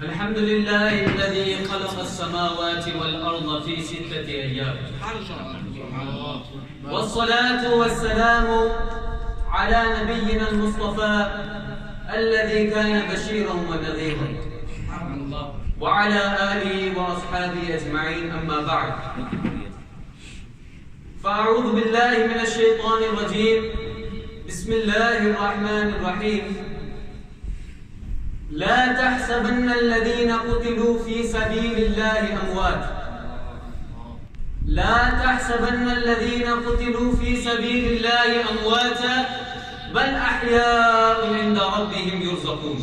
الحمد لله الذي خلق السماوات والأرض في 6 أيام والصلاة والسلام على نبينا المصطفى الذي كان بشيرا ونذيرا وعلى آله وأصحابه أجمعين. أما بعد، فأعوذ بالله من الشيطان الرجيم. بسم الله الرحمن الرحيم. لا تحسبن الذين قتلوا في سبيل الله أموات لا تحسبن الذين قتلوا في سبيل الله أمواتا بل أحياء عند ربهم يرزقون.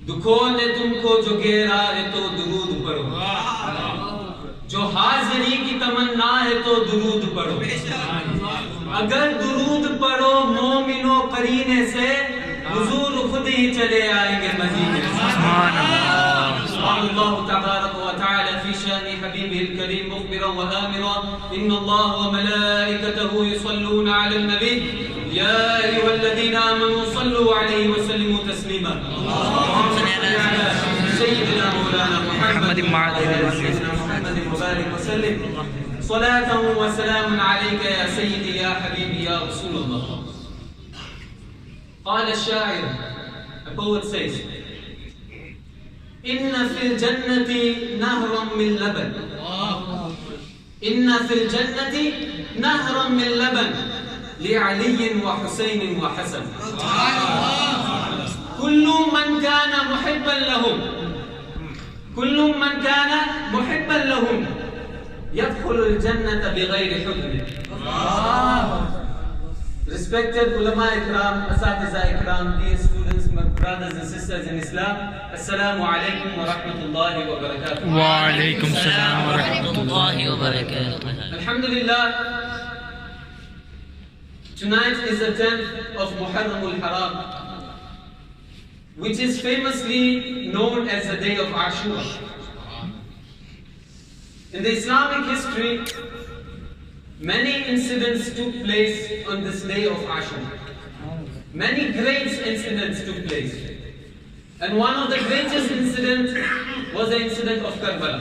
दुखों ने तुमको जो घेरा है तो दुरूद पढ़ो, जो हाजिरी की तमन्ना है तो दुरूद पढ़ो। अगर दुरूद पढ़ो मोमिनो करीने से हुजूर खुद ही चले आएंगे मदीने। अल्लाह तबारक व तआला फी शान हबीबिल करीम मुखबिरा व आमिरा इन्नल्लाह व मलाइकतहु युसल्लूना अलन नबी या अय्युहल्लज़ीना आमनू सल्लू अलैहि व सल्लिमू तस्लीमा। सय्यिदना मौलाना मुहम्मद मुबारक व सल्लिम सलातन व सलामुन अलैका या सय्यदी या हबीबी या रसूलल्लाह। قال الشاعر, a poet says, إن في الجنة نهرا من لبن إن في الجنة نهرا من لبن لعلي وحسين وحسن كل من كان محبا لهم يدخل الجنة بغير حكم. Respected ulama ikram, asatiza ikram, dear students, my brothers and sisters in Islam, assalamu alaikum wa rahmatullahi wa barakatuh. Wa alaikum salam wa rahmatullahi wa barakatuh. Alhamdulillah, tonight is the 10th of Muharram al-Haram, which is famously known as the day of Ashura. In the Islamic history, many incidents took place on this day of Ashura. Many great incidents took place. And one of the greatest incidents was the incident of Karbala,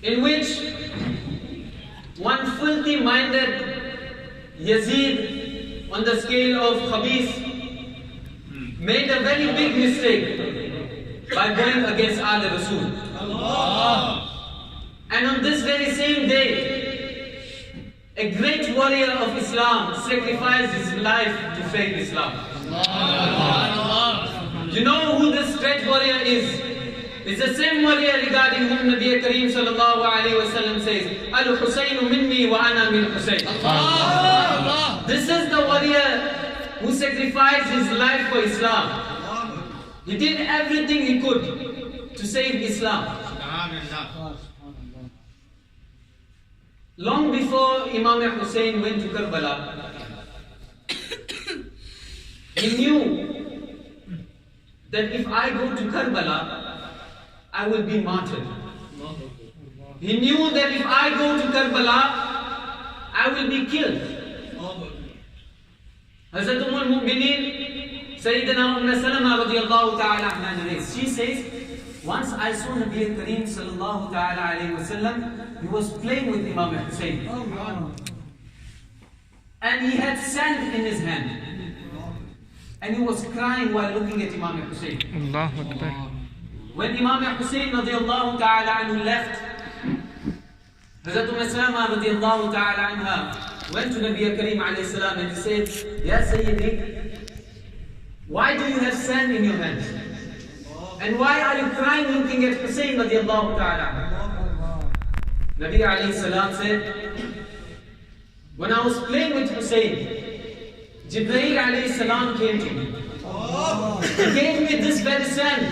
in which one filthy-minded Yazid on the scale of Khabith made a very big mistake by going against Al Rasul. And on this very same day, a great warrior of Islam sacrificed his life to save Islam. You know who this great warrior is? It's the same warrior regarding whom Nabi Kareem sallallahu alayhi wa sallam says, Al-Husaynu minni wa ana min Husayn. This is the warrior who sacrificed his life for Islam. He did everything he could to save Islam. Long before Imam Hussein went to Karbala, he knew that if I go to Karbala, I will be martyred. He knew that if I go to Karbala, I will be killed. Hazrat al-Mu'mineen, Sayyidina Salama radiyallahu ta'ala anha, she says, once I saw Nabi Kareem sallallahu ta'ala alayhi wa sallam, he was playing with Imam Hussein. And he had sand in his hand. And he was crying while looking at Imam Hussein. When Imam Hussein radiyallahu ta'ala anhu left, Hazrat Salama radiyallahu ta'ala anha went to Nabi Kareem alayhi salam and he said, Ya Sayyidi, why do you have sand in your hands? And why are you crying looking at Hussein radiyallahu ta'ala? Nabi alayhi salam said, when I was playing with Hussein, Jibreel alayhi salam came to me. He gave me this very sand.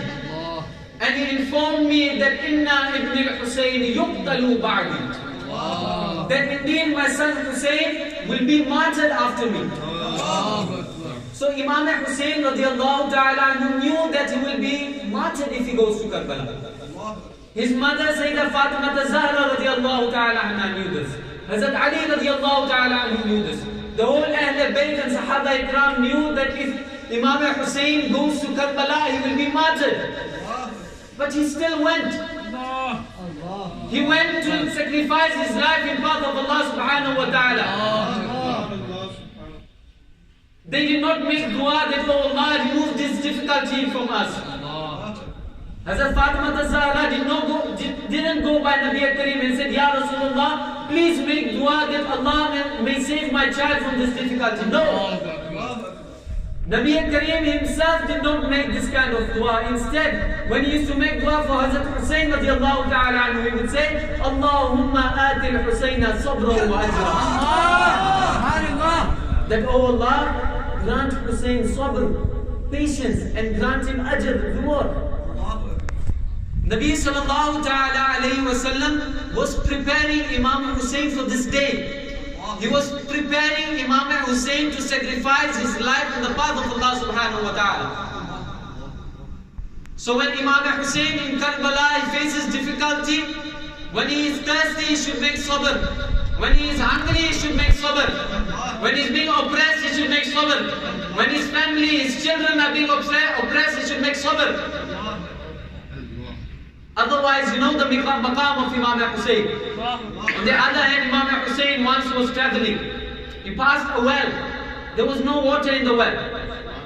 And he informed me that Inna ibn al-Hussein yuqtalu ba'di. That indeed my son Hussein will be martyred after me. So Imam Hussein radiyallahu ta'ala knew that he will be martyred if he goes to Karbala. His mother Sayyidah Fatima Zahra radiyallahu ta'ala anha knew this. Hazrat Ali radiyallahu ta'ala anhu knew this. The whole Ahl Bayt and Sahaba Ikram knew that if Imam Hussein goes to Karbala, he will be martyred. But he still went. He went to sacrifice his life in path of Allah subhanahu wa ta'ala. They did not make dua that, oh Allah, remove this difficulty from us. Hazrat Fatima Zahra didn't go by Nabi Kareem and said, Ya Rasulullah, please make dua that Allah may save my child from this difficulty. No. Nabi Kareem himself did not make this kind of dua. Instead, when he used to make dua for Hazrat Hussein radiallahu ta'ala anhu, he would say, Allahumma atil Husayna sabra wa ajra. That, oh Allah, grant Hussein sabr, patience, and grant him ajr, reward. Nabi sallallahu ta'ala alayhi wa sallam was preparing Imam Hussein for this day. He was preparing Imam Hussein to sacrifice his life in the path of Allah subhanahu wa ta'ala. So when Imam Hussein in Karbala he faces difficulty, when he is thirsty he should make sabr. When he is hungry he should make sabr. When he is being oppressed he should make sabr. When his family, his children are being oppressed he should make sabr. Otherwise, you know the maqam of Imam Hussein. On the other hand, Imam Hussein once was traveling. He passed a well. There was no water in the well.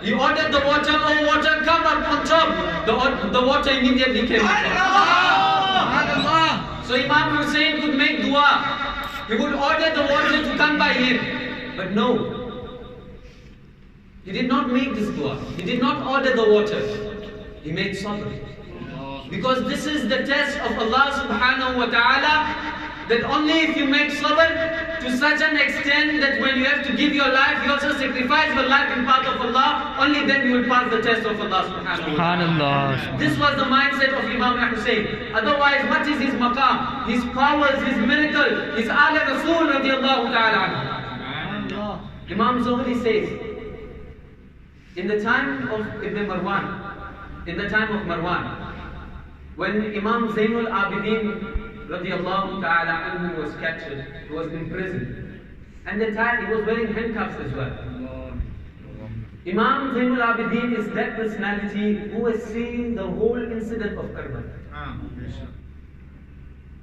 He ordered the water, oh water, come up on top. The water immediately came up. So Imam Hussein could make dua. He would order the water to come by him. But no. He did not make this dua. He did not order the water. He made sabr. Because this is the test of Allah subhanahu wa ta'ala, that only if you make sabr to such an extent that when you have to give your life, you also sacrifice your life in path of Allah, only then you will pass the test of Allah subhanahu wa ta'ala. This was the mindset of Imam Hussein. Otherwise, what is his maqam, his powers, his miracle, his ala Rasul radiallahu ta'ala. Imam Zuhri says, in the time of Ibn Marwan, in the time of Marwan, when Imam Zainul Abidin radiallahu ta'ala anhu was captured, he was in prison. And the time he was wearing handcuffs as well. Imam Zainul Abidin is that personality who has seen the whole incident of Karbala.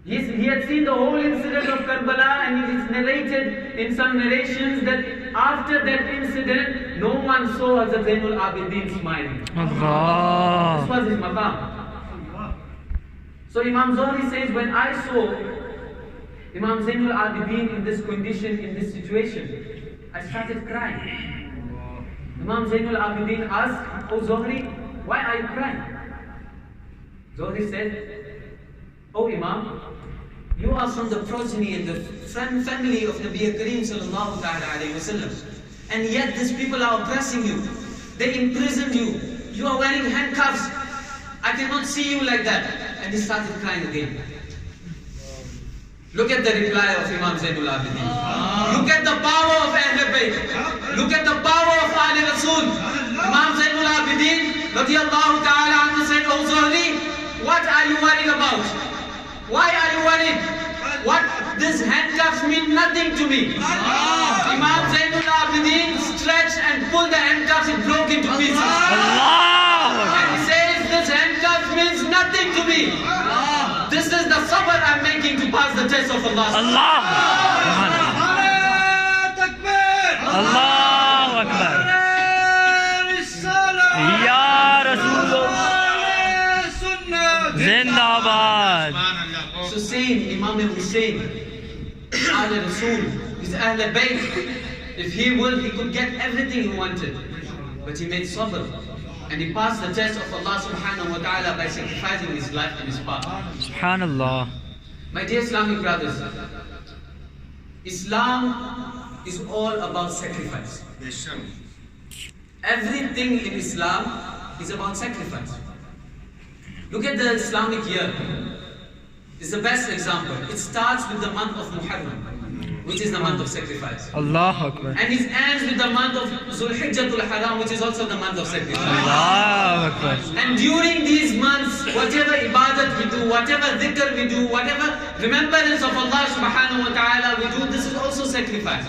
He had seen the whole incident of Karbala, and it is narrated in some narrations that after that incident, no one saw Hazrat Zainul Abidin smiling. This was his maqam. So Imam Zuhri says, when I saw Imam Zainul Abidin in this condition, in this situation, I started crying. Imam Zainul Abidin asked, oh Zuhri, why are you crying? Zuhri said, oh Imam, you are from the progeny and the family of Nabi Kareem sallallahu alayhi wa sallam. And yet these people are oppressing you. They imprisoned you. You are wearing handcuffs. I cannot see you like that. And he started crying again. Look at the reply of Imam Zainul Abidin. Look at the power of Ahl Bayt. Look at the power of Ali Rasul. Imam Zainul Abidin radiyallahu ta'ala anhu said, oh Zuhri, what are you worried about? Why are you worried? What these handcuffs mean nothing to me. Imam Zainul Abidin stretched and pulled the handcuffs, it broke into pieces. And he says, this handcuffs means nothing to me. This is the sabr I'm making to pass the test of Allah. Allahu Akbar. Ya Rasulullah. Zindabad. So same Imam Hussein, Ahl Rasul, his Ahl Bayt. If he would, he could get everything he wanted. But he made sabr. And he passed the test of Allah subhanahu wa ta'ala by sacrificing his life in his path. Subhanallah. My dear Islamic brothers, Islam is all about sacrifice. Everything in Islam is about sacrifice. Look at the Islamic year. It's the best example. It starts with the month of Muharram. which is the month of sacrifice. Allahu Akbar. And it ends with the month of Zulhijjatul Haram, which is also the month of sacrifice. Allahu Akbar. And during these months, whatever ibadat we do, whatever dhikr we do, whatever remembrance of Allah subhanahu wa ta'ala we do, this is also sacrifice.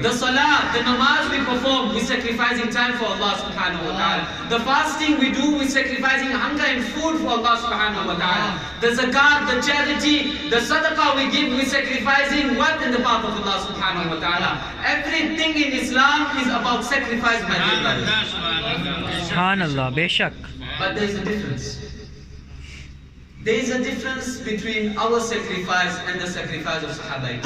The salah, the namaz we perform, we're sacrificing time for Allah subhanahu wa ta'ala. The fasting we do, we're sacrificing hunger and food for Allah subhanahu wa ta'ala. The zakat, the charity, the sadaqah we give, we're sacrificing what in the path of Allah subhanahu wa ta'ala. Everything in Islam is about sacrifice, my dear brothers. Subhanallah, beshak. But there is a difference. There is a difference between our sacrifice and the sacrifice of Sahaba.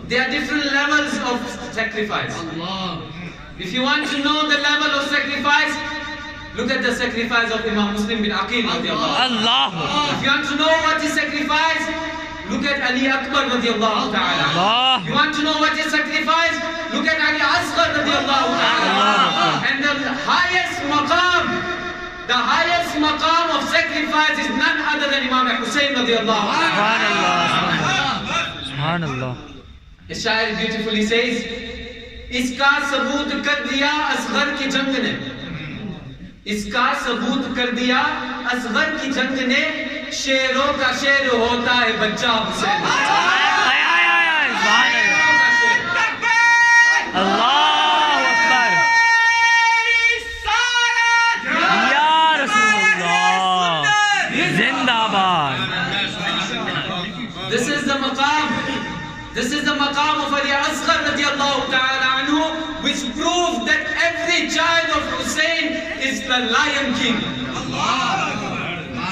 There are different levels of sacrifice. If you want to know the level of sacrifice, look at the sacrifice of Imam Muslim bin Aqil radiallahu anhu. If you want to know what is sacrifice, look at Ali Akbar radiallahu ta'ala. You want to know what is sacrifice, look at Ali Asghar radiallahu ta'ala. And the highest maqam of sacrifice is none other than Imam Hussein radiallahu ta'ala. Subhanallah. The shair beautifully says, Iska sabut kar diya asghar ki jang ne. Iska sabut kar diya asghar ki jang ne. Sheron ka sher hota hai bachcha Hussein. Allahu Akbar. Ya Rasulullah. Zindabad. This is the maqam. This is the maqam of Ali Asghar radiallahu ta'ala anhu, which proves that every child of Hussein is the Lion King.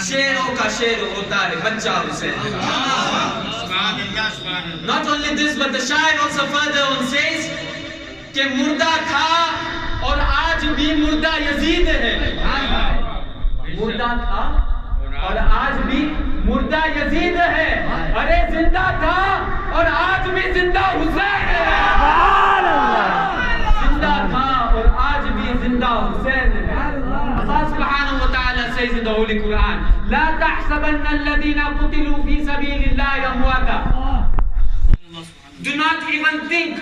Sheron ka sher hota hai bachcha Hussein. Not only this, but the shair also further on says कि मुर्दा था और आज भी मुर्दा Yazid है. मुर्दा था और आज भी मुर्दा यजीद है. अरे जिंदा था और आज भी जिंदा हुसैन है. जिंदा था और आज भी जिंदा हुसैन है. Allah subhanahu wa ta'ala says in the Holy Quran, لا تحسبن الذين قتلوا في سبيل الله أمواتا. Do not even think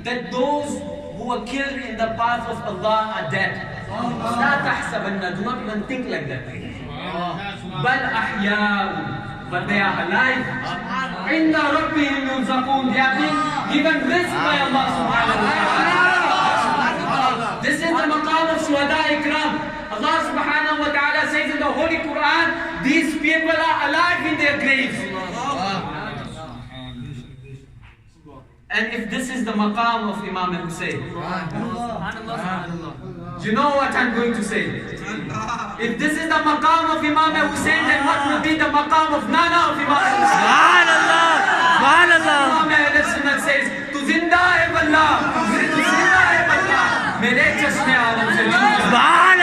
that those who were killed in the path of Allah are dead. لا تحسبن, do not even think like that. بل أحياء, but they are alive. عند ربهم يرزقون, they are being given risk by Allah subhanahu wa ta'ala. This is the maqam of Shuhada Ikram. Allah subhanahu wa ta'ala says in the Holy Quran, these people are alive in their graves. And if this is the maqam of Imam Hussein, you know what I'm going to say? If this is the maqam of Imam Hussein, then what will be the maqam of Nana of Imam Hussein? Subhanallah. Subhanallah. Imam Ahl Sunnah says, Tu zinda hai wallah, tu zinda hai wallah, mere chashme aalam se. Subhanallah.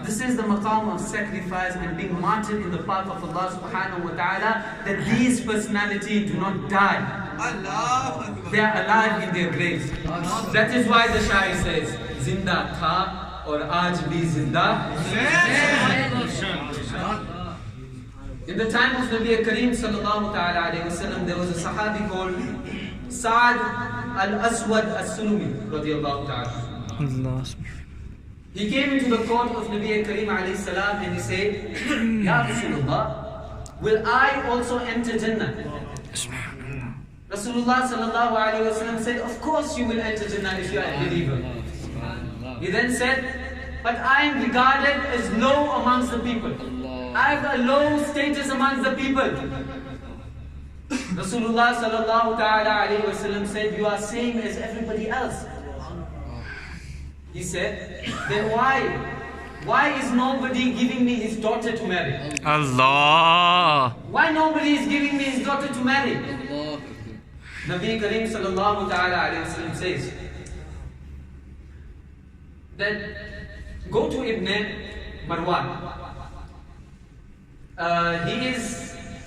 This is the maqam of sacrifice and being martyred in the path of Allah subhanahu wa ta'ala, that these personalities do not die. They are alive in their graves. That is why the shair says, Zinda tha aur aaj bhi zinda. In the time of Nabi Kareem sallallahu ta'ala alayhi wa sallam, there was a sahabi called Sa'ad al-Aswad al-Sulumi radiyallahu ta'ala. He came into the court of Nabi Kareem alayhi salam and he said, Ya Rasulullah, will I also enter Jannah? Rasulullah sallallahu alayhi wa sallam said, of course you will enter Jannah if you are a believer. He then said, but I am regarded as low amongst the people. I have a low status amongst the people. Rasulullah sallallahu ta'ala alayhi wa sallam said, you are same as everybody else. He said, then why is nobody giving me his daughter to marry? Allah. Why nobody is giving me his daughter to marry? Nabi Kareem sallallahu ta'ala alayhi wa sallam says that go to Ibn Marwan.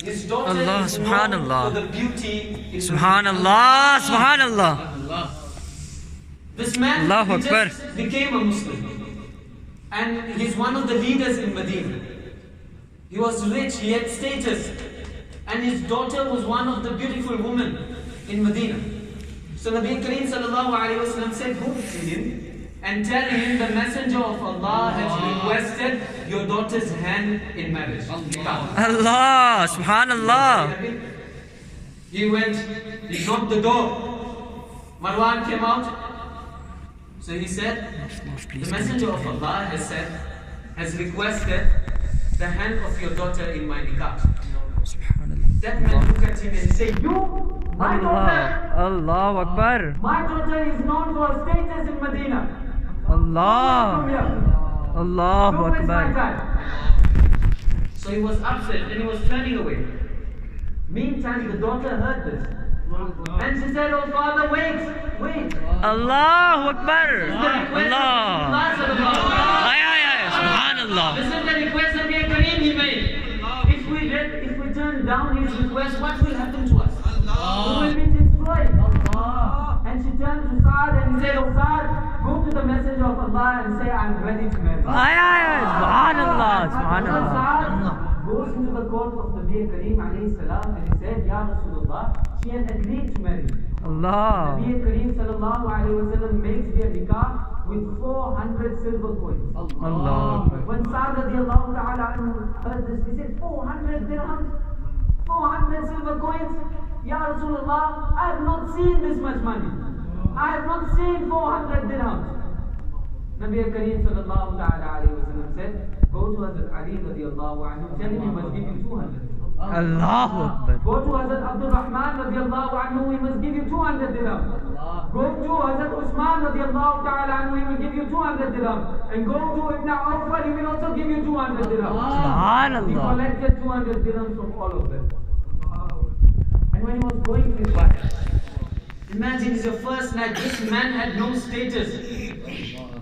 His daughter Allah, is known subhanallah. for the beauty. Subhanallah. Subhanallah. This man Allahu just became a Muslim, and he's one of the leaders in Medina. He was rich, he had status. And his daughter was one of the beautiful women in Medina. So Nabi Kareem sallallahu alayhi wa sallam said, go to him and tell him the messenger of Allah has requested your daughter's hand in marriage. Allah, subhanallah. He went, he knocked the door. Marwan came out. So he said, the messenger of Allah has requested the hand of your daughter in my nikah. That man looked at him and said, you, my daughter, Allahu Akbar. my daughter is known for her status in Medina. Allah. Allahu Don't waste my Akbar. time. So he was upset and he was turning away. Meantime, the daughter heard this. And she said, oh father, wait. Allahu Akbar. Allah. Allah. Subhanallah. This is the request that Kareem he made. If we turn down his request, what will happen to us? We will be destroyed. And she turned to Saad and he said, oh Saad, go to the messenger of Allah and say, I'm ready to marry. Subhanallah. So Subhanallah. Saad goes into the court of Nabi Kareem alayhi salam and he said, Ya Rasulullah, she has agreed to marry. Allah. Nabi Kareem sallallahu alayhi wa sallam makes their nikah with 400 silver coins. Allah. When Sa'd radiallahu ta'ala anhu heard this, he said, 400 dirhams, 400 silver coins. Ya Rasulullah, I have not seen this much money. I have not seen 400 dirhams. Nabi Kareem sallallahu ta'ala alayhi wa sallam said, go to Hazrat Ali radiallahu anhu, tell him he must give you 200. Allahu Akbar. Go to Hazrat Abdul Rahman radiallahu anhu, he must give you 200 dirham. Go to Hazrat Usman radiallahu ta'ala anhu, he will give you 200 dirham. And go to Ibn Awfa, he will also give you 200 dirham. Subhanallah. He collected 200 dirhams from all of them. And when he was going to his wife, imagine it's your first night, this man had no status.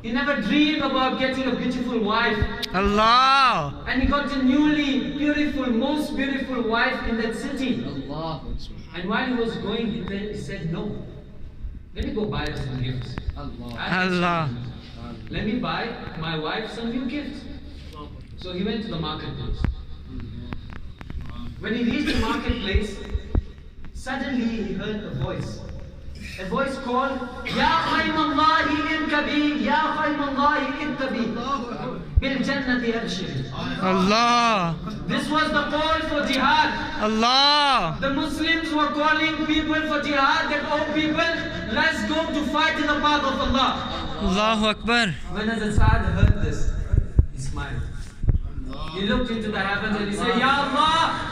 He never dreamed about getting a beautiful wife. Allah. And he got a newly beautiful, most beautiful wife in that city. And while he was going, he said, no, let me go buy her some gifts. Allah. Let me buy my wife some new gifts. So he went to the marketplace. When he reached the marketplace, suddenly he heard a voice. A voice called, Ya khaymallahi irkabi, Ya khaymallahi irkabi, bil jannati abshiri. Allah. This was the call for jihad. Allah. The Muslims were calling people for jihad, that oh people, let's go to fight in the path of Allah. Allahu Akbar. When Hazrat Sa'd heard this, he smiled. He looked into the heavens and he said, Ya Allah,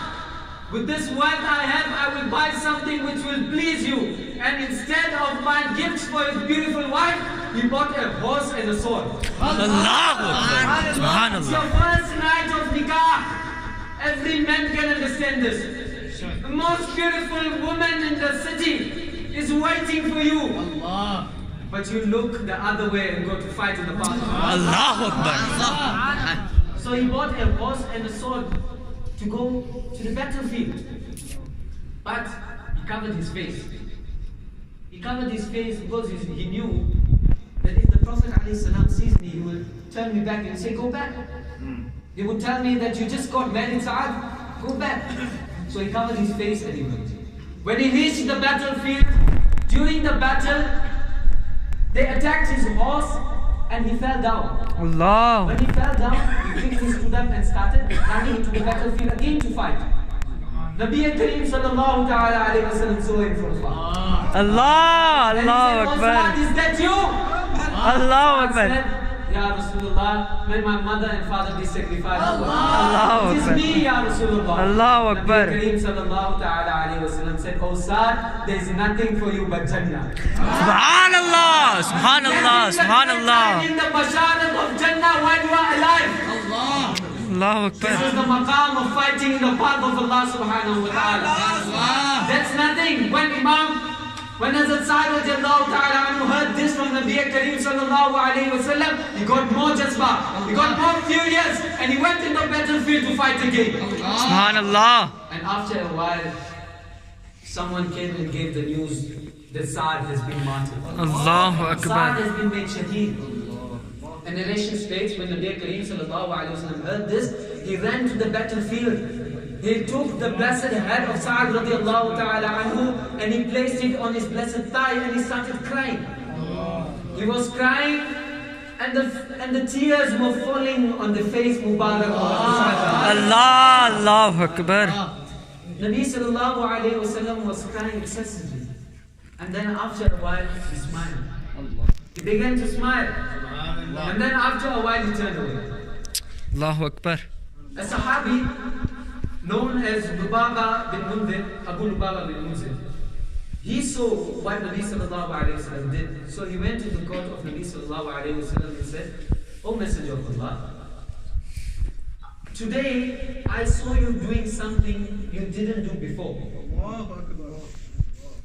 with this wealth I have, I will buy something which will please you. And instead of buying gifts for his beautiful wife, he bought a horse and a sword. Allahu Akbar. It's Subhanallah. your first night of nikah. Every man can understand this. The most beautiful woman in the city is waiting for you. But you look the other way and go to fight in the path of Allah. Allahu Akbar. So he bought a horse and a sword to go to the battlefield. But he covered his face. He covered his face because he knew that if the Prophet ﷺ sees me, he will turn me back and say, go back. He would tell me that you just got married, Sa'ad, go back. So he covered his face and he went. When he reached the battlefield, during the battle, they attacked his horse and he fell down. Allah. When he fell down, he quickly stood up and started running into the battlefield again to fight. Nabi Kareem sallallahu ta'ala alayhi wa sallam saw him from far. Allah. And he Allahu said, Akbar. is that you? Allahu Saad Akbar. said, Ya Rasulullah, may my mother and father be sacrificed. Allahu It is Akbar. me, Ya Rasulullah. Allahu Akbar. Nabi Kareem sallallahu ta'ala alayhi wa sallam said, oh Saad, there is nothing for you but Jannah. Subhanallah. Subhanallah. Subhanallah. In the basharat of Jannah while you are alive. Allahu This is Akbar. the maqam of fighting in the path of Allah subhanahu wa ta'ala. That's nothing. When Hazrat Sa'd radiallahu ta'ala anhu heard this from Nabi Kareem sallallahu alayhi wa sallam, he got more jazba, he got more furious, and he went in the battlefield to fight again. Subhanallah. And after a while, someone came and gave the news that Sa'd has been martyred. Allahu Sa'd Akbar. has been made shaheed. And narration states when Nabi Kareem sallallahu alayhi wa sallam heard this, he ran to the battlefield. He took the blessed head of Sa'ad radiallahu ta'ala anhu and he placed it on his blessed thigh and he started crying. He was crying and the tears were falling on the face Mubarak of Sa'ad. Allah, Allahu Akbar. Nabi sallallahu alayhi wasallam was crying excessively. And then after a while he smiled. He began to smile. And then after a while he turned away. Allahu Akbar. A Sahabi known as Lubaba bin Mundir, Abu Lubaba bin Mundir, he saw what Nabi sallallahu alayhi wasallam did. So he went to the court of Nabi sallallahu alayhi wasallam and said, "O Messenger of Allah, today I saw you doing something you didn't do before."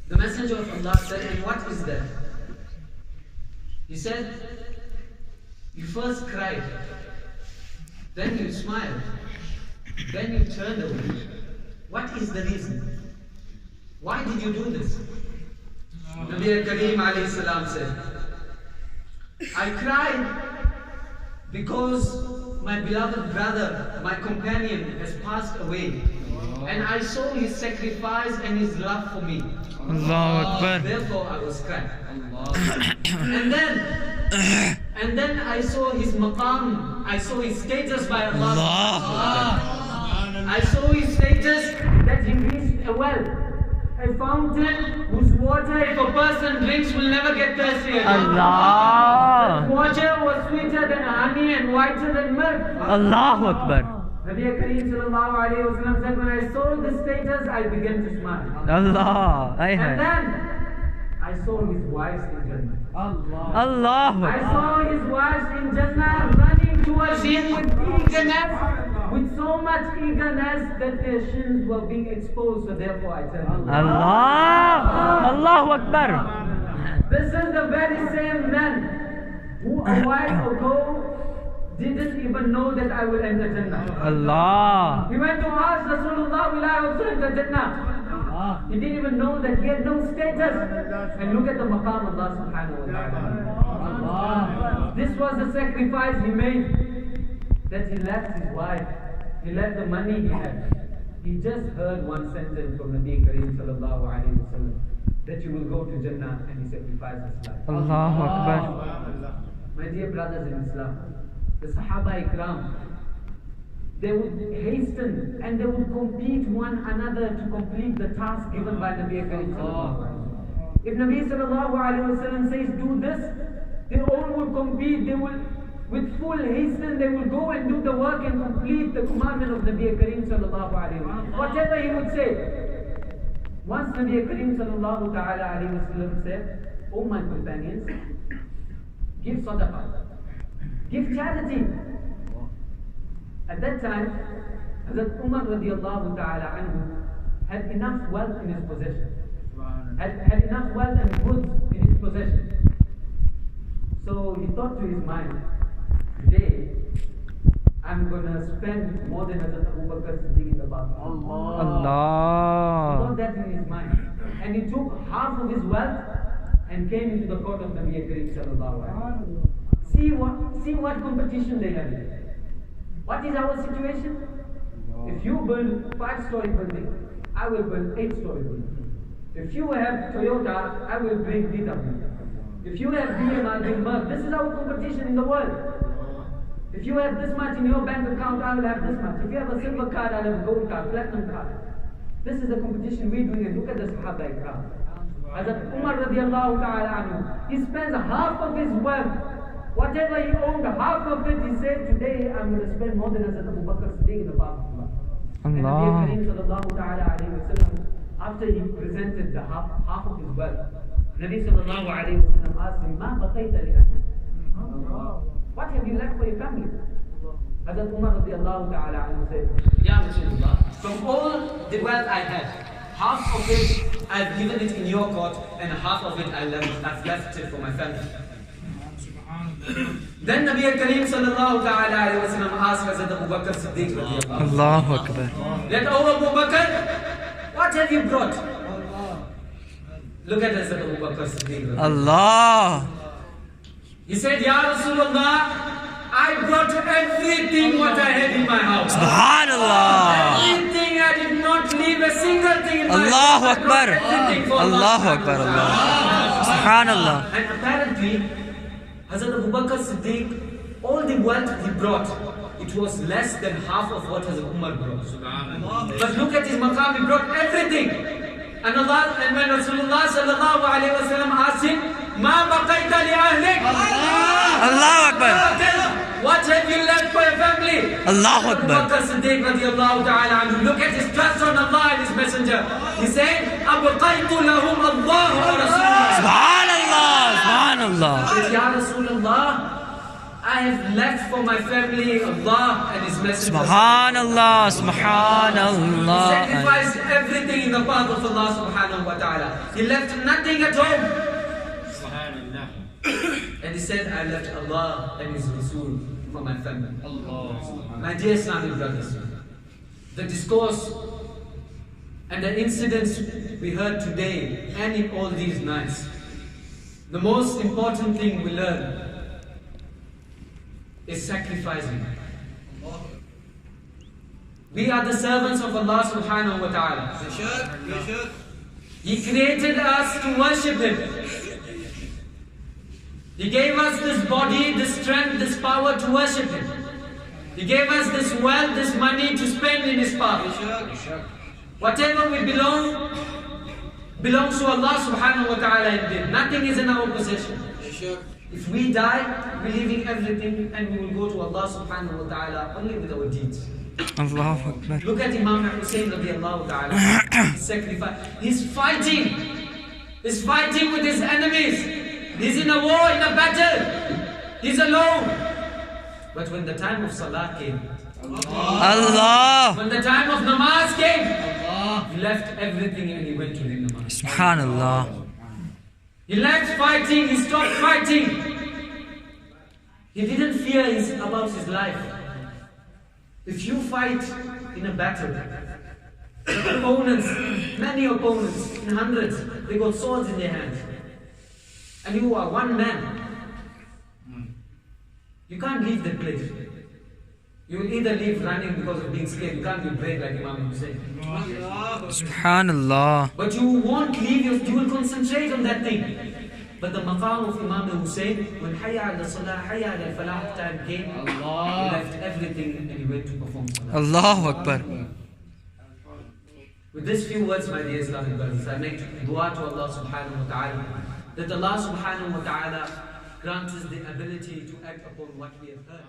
The Messenger of Allah said, "And what is that?" He said, "You first cried, then you smiled, then you turned away. What is the reason? Why did you do this?" Nabi Kareem alayhi salam said, "I cried because my beloved brother, my companion, has passed away. And I saw his sacrifice and his love for me. Allahu Akbar. Therefore I was crying. And then I saw his maqam, I saw his status by Allah. I saw his status that he reached a well, a fountain whose water, if a person drinks, will never get thirsty again. Allah. That water was sweeter than honey and whiter than milk." Allahu Akbar. Nabi Kareem sallallahu alayhi wa sallam said, "When I saw the status, I began to smile. Allah. I And have. then I saw his wives in Jannah. Allahu I Akbar. saw his wives in Jannah running towards him with eagerness, with so much eagerness that their shins were being exposed, so therefore I turned away." Allah. Allahu Akbar. This is the very same man who a while ago didn't even know that I will enter Jannah. Allah. He went to ask Rasulullah, "Will I also enter Jannah?" He didn't even know that he had no status. And look at the maqam Allah subhanahu wa ta'ala. This was the sacrifice he made. That he left his wife, he left the money he had. He just heard one sentence from Nabi Kareem sallallahu alayhi wa sallam, that you will go to Jannah, and he sacrificed his life. Allahu Akbar. My dear brothers in Islam, the Sahaba Ikram, they would hasten and they would compete one another to complete the task given by Nabi Kareem sallallahu alayhi wa sallam. If Nabi sallallahu alayhi wa sallam says do this, they all will compete, they will with full hasten, they will go and do the work and complete the commandment of Nabi Kareem sallallahu alayhi wa sallam. Whatever he would say. Once Nabi Kareem sallallahu ta'ala alayhi wa sallam said, "O my companions, give sadaqah, give charity." At that time, Hazrat Umar radiallahu ta'ala anhu had enough wealth in his possession. Had enough wealth and goods in his possession. So he thought to his mind, today I'm going to spend more than Hazrat Abu Bakr Siddiq in the Bath. He Allah. thought that in his mind. And he took half of his wealth and came into the court of Nabi Kareem sallallahu alayhi wa sallam. See what competition they have. What is our situation? If you build 5-story building, I will build 8-story building. If you have Toyota, I will bring VW. If you have BM, I'll bring Merc. This is our competition in the world. If you have this much in your bank account, I will have this much. If you have a silver card, I'll have a gold card, platinum card. This is the competition we're doing, and look at the Sahaba Ikram. Hazrat Umar radiallahu ta'ala anhu, he spends half of his wealth. Whatever he owned, half of it, he said, today I'm going to spend more than Hazrat Abu Bakr Siddiq in the path of Allah. And Nabi Kareem sallallahu ta'ala alayhi wa sallam, after he presented the half of his wealth, Nabi sallallahu alayhi wa sallam asked him, "Ma baqayta li ahli?" What have you left for your family? Hazrat Umar radiallahu ta'ala anhu said, "Ya Rasulullah, from all the wealth I had, half of it I've given it in your court, and half of it I've left it for my family." Then Nabi Kareem sallallahu ta'ala alayhi wa sallam asked Hazrat Abu Bakr Siddiq radiallahu anhu, Allahu Akbar. that, "O Abu Bakr, what have you brought?" Look at Hazrat Abu Bakr Siddiq. Allah. He said, "Ya Rasulullah, I brought everything what I had in my my house. Subhanallah. Everything, I did not leave a single thing in my house. Allahu I brought Akbar. everything for Allah. Allahu Akbar. Allah. Subhanallah. And apparently, Hazrat Abu Bakr Siddiq, all the wealth he brought, it was less than half of what Hazrat Umar brought. But look at his maqam, he brought everything. And when Rasulullah sallallahu alayhi wa sallam asked him, Ma baqaita li ahlik? Allahu Akbar. What have you left for your family? Allahu Abu Akbar. Bakr Siddiq radiallahu ta'ala anhu. Look at his trust on Allah and his messenger. He said, Abqaitu lahum Allah wa Rasulullah. Subhanallah. Subhanallah. He said, Ya Rasulullah, I have left for my family Allah and his messenger. Subhanallah. He Subhanallah. sacrificed everything in the path of Allah subhanahu wa ta'ala. He left nothing at home. And he said, I left Allah and his Rasul for my family. My dear Islamic brothers, the discourse and the incidents we heard today and in all these nights, the most important thing we learn is sacrificing. We are the servants of Allah subhanahu wa ta'ala. He created us to worship Him. He gave us this body, this strength, this power to worship Him. He gave us this wealth, this money to spend in His path. Whatever we belongs to Allah subhanahu wa ta'ala indeed. Nothing is in our possession. If we die, we're leaving everything and we will go to Allah subhanahu wa ta'ala only with our deeds. Allahu Akbar. Look at Imam Hussein radiallahu ta'ala. Sacrifice. He's fighting. He's fighting with his enemies. He's in a war, in a battle. He's alone. But when the time of Salah came, Allah. when the time of Namaz came, he left everything and he went to the Namaz. Subhanallah. He left fighting, he stopped fighting. He didn't fear about his life. If you fight in a battle, the opponents, many opponents, in hundreds, they got swords in their hands. And you are one man. You can't leave the place. You will either leave running because of being scared. You can't be brave like Imam Hussein. Subhanallah. But you won't leave, you will concentrate on that thing. But the maqam of Imam Hussein, when Hayya al-Salah, Hayya al-Falah time came, he left everything and he went to perform Salah. Allahu Akbar. With these few words, my dear Islamic brothers, I make dua to Allah subhanahu wa ta'ala, that Allah subhanahu wa ta'ala grants us the ability to act upon what we have heard.